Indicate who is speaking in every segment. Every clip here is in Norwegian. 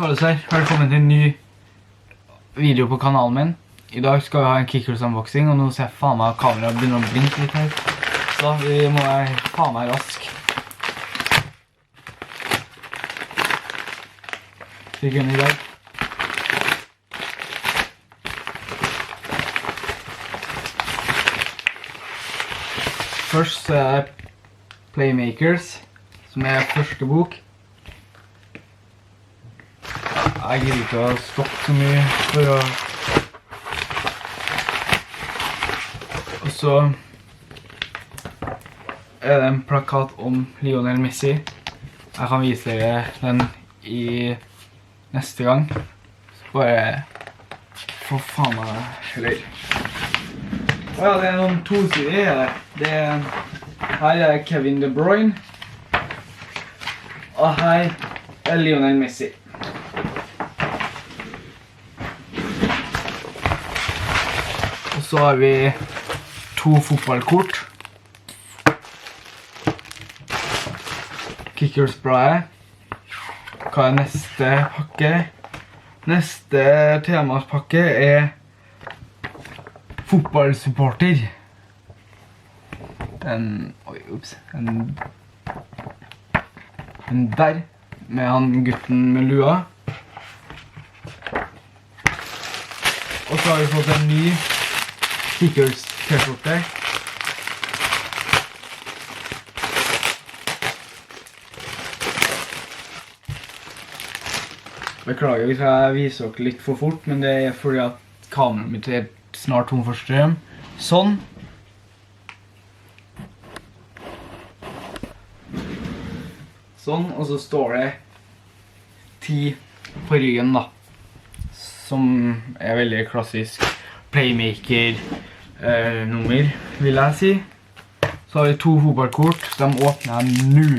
Speaker 1: Carlos her, velkommen til en ny video på kanalen min. I dag skal vi ha en Kickers unboxing, og nå ser jeg faen meg at kameraet begynner å blinke litt her. Så vi må være faen meg rask. Sekunder i dag. Først så er det Playmakers, som er første bok. Jeg gidder ikke å stoppe så mye for å... Og så er det en plakat om Lionel Messi. Jeg kan vise dere den i neste gang. Så bare få faen meg eller... Ja, det er noen tosidige her. Her er Kevin De Bruyne. Og her er Lionel Messi. Og så har vi to fotballkort. Kickers-bladet. Hva er neste pakke? Neste temaspakke er fotballsupporter. En der, med han gutten med lua. Og så har vi fått en ny Kickers t-skjorte. Beklager hvis jeg viser dere litt for fort, men det er fordi at kameraet mitt er snart tom for strøm. Sånn. Sånn, og så står det 10 på ryggen da. Som er veldig klassisk Playmaker-nummer, vil jeg si. Så har vi to fotballkort, de åpner jeg nå.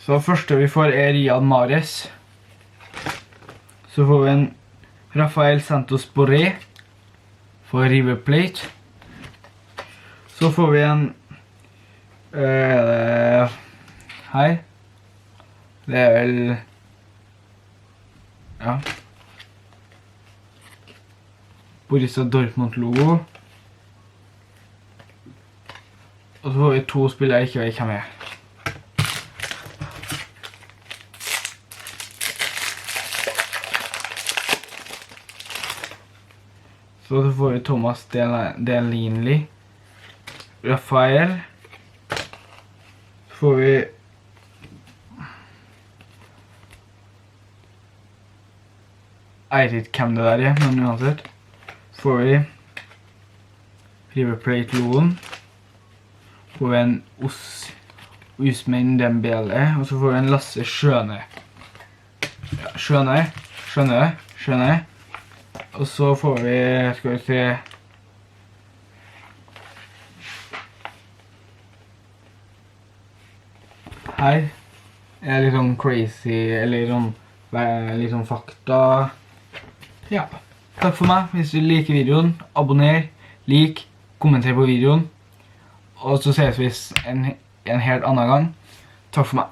Speaker 1: Så første vi får er Riyad Mahrez. Så får vi en Rafael Santos Borré for River Plate. Så får vi en her. Det er vel ja Borussia Dortmund-logo. Og så får vi to spillere jeg ikke vet hvem er. Så får vi Thomas Delaney, Rafael. Så får vi jeg vet ikke hvem det der er, men uansett. Så får vi River Plate-logoen. Så får vi en Ousmane Dembélé, og så får vi en Lasse Schöne. Ja, Schöne. Og så får vi, skal vi se... Her er litt sånn crazy, eller litt sånn fakta. Ja, takk for meg. Hvis du liker videoen, abonner, lik, kommenter på videoen. Og så ses vi en helt annen gang. Takk for meg.